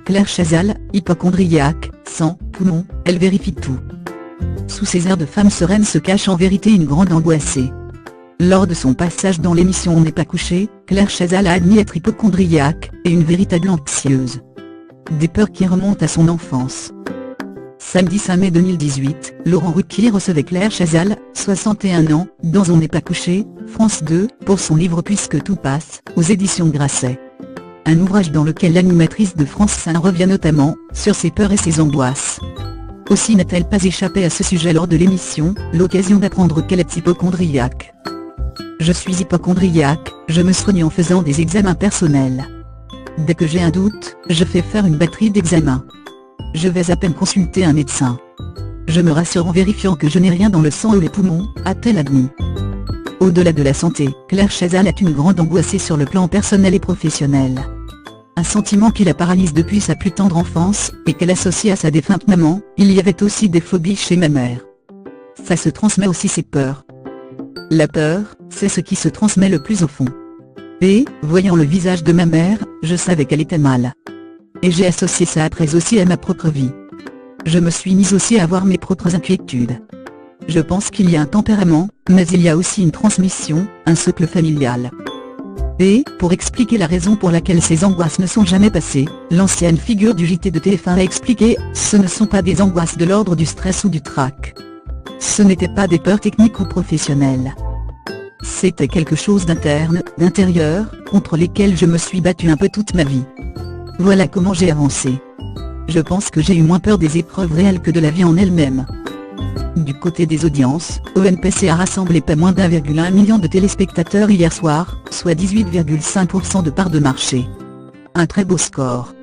Claire Chazal, hypocondriaque, sang, poumons, elle vérifie tout. Sous ses airs de femme sereine se cache en vérité une grande angoissée. Lors de son passage dans l'émission On n'est pas couché, Claire Chazal a admis être hypocondriaque, et une véritable anxieuse. Des peurs qui remontent à son enfance. Samedi 5 mai 2018, Laurent Ruquier recevait Claire Chazal, 61 ans, dans On n'est pas couché, France 2, pour son livre Puisque tout passe, aux éditions Grasset. Un ouvrage dans lequel l'animatrice de France 5 revient notamment sur ses peurs et ses angoisses. Aussi n'a-t-elle pas échappé à ce sujet lors de l'émission, l'occasion d'apprendre qu'elle est hypocondriaque. Je suis hypocondriaque, je me soigne en faisant des examens personnels. Dès que j'ai un doute, je fais faire une batterie d'examens. Je vais à peine consulter un médecin. Je me rassure en vérifiant que je n'ai rien dans le sang ou les poumons, a-t-elle admis. Au-delà de la santé, Claire Chazal est une grande angoissée sur le plan personnel et professionnel. Un sentiment qui la paralyse depuis sa plus tendre enfance, et qu'elle associe à sa défunte maman. Il y avait aussi des phobies chez ma mère. Ça se transmet aussi ses peurs. La peur, c'est ce qui se transmet le plus au fond. Et, voyant le visage de ma mère, je savais qu'elle était mal. Et j'ai associé ça après aussi à ma propre vie. Je me suis mise aussi à avoir mes propres inquiétudes. Je pense qu'il y a un tempérament, mais il y a aussi une transmission, un socle familial. Et, pour expliquer la raison pour laquelle ces angoisses ne sont jamais passées, l'ancienne figure du JT de TF1 a expliqué, ce ne sont pas des angoisses de l'ordre du stress ou du trac. Ce n'étaient pas des peurs techniques ou professionnelles. C'était quelque chose d'interne, d'intérieur, contre lesquels je me suis battue un peu toute ma vie. Voilà comment j'ai avancé. Je pense que j'ai eu moins peur des épreuves réelles que de la vie en elle-même. Du côté des audiences, ONPC a rassemblé pas moins d'1,1 million de téléspectateurs hier soir, soit 18,5% de part de marché. Un très beau score.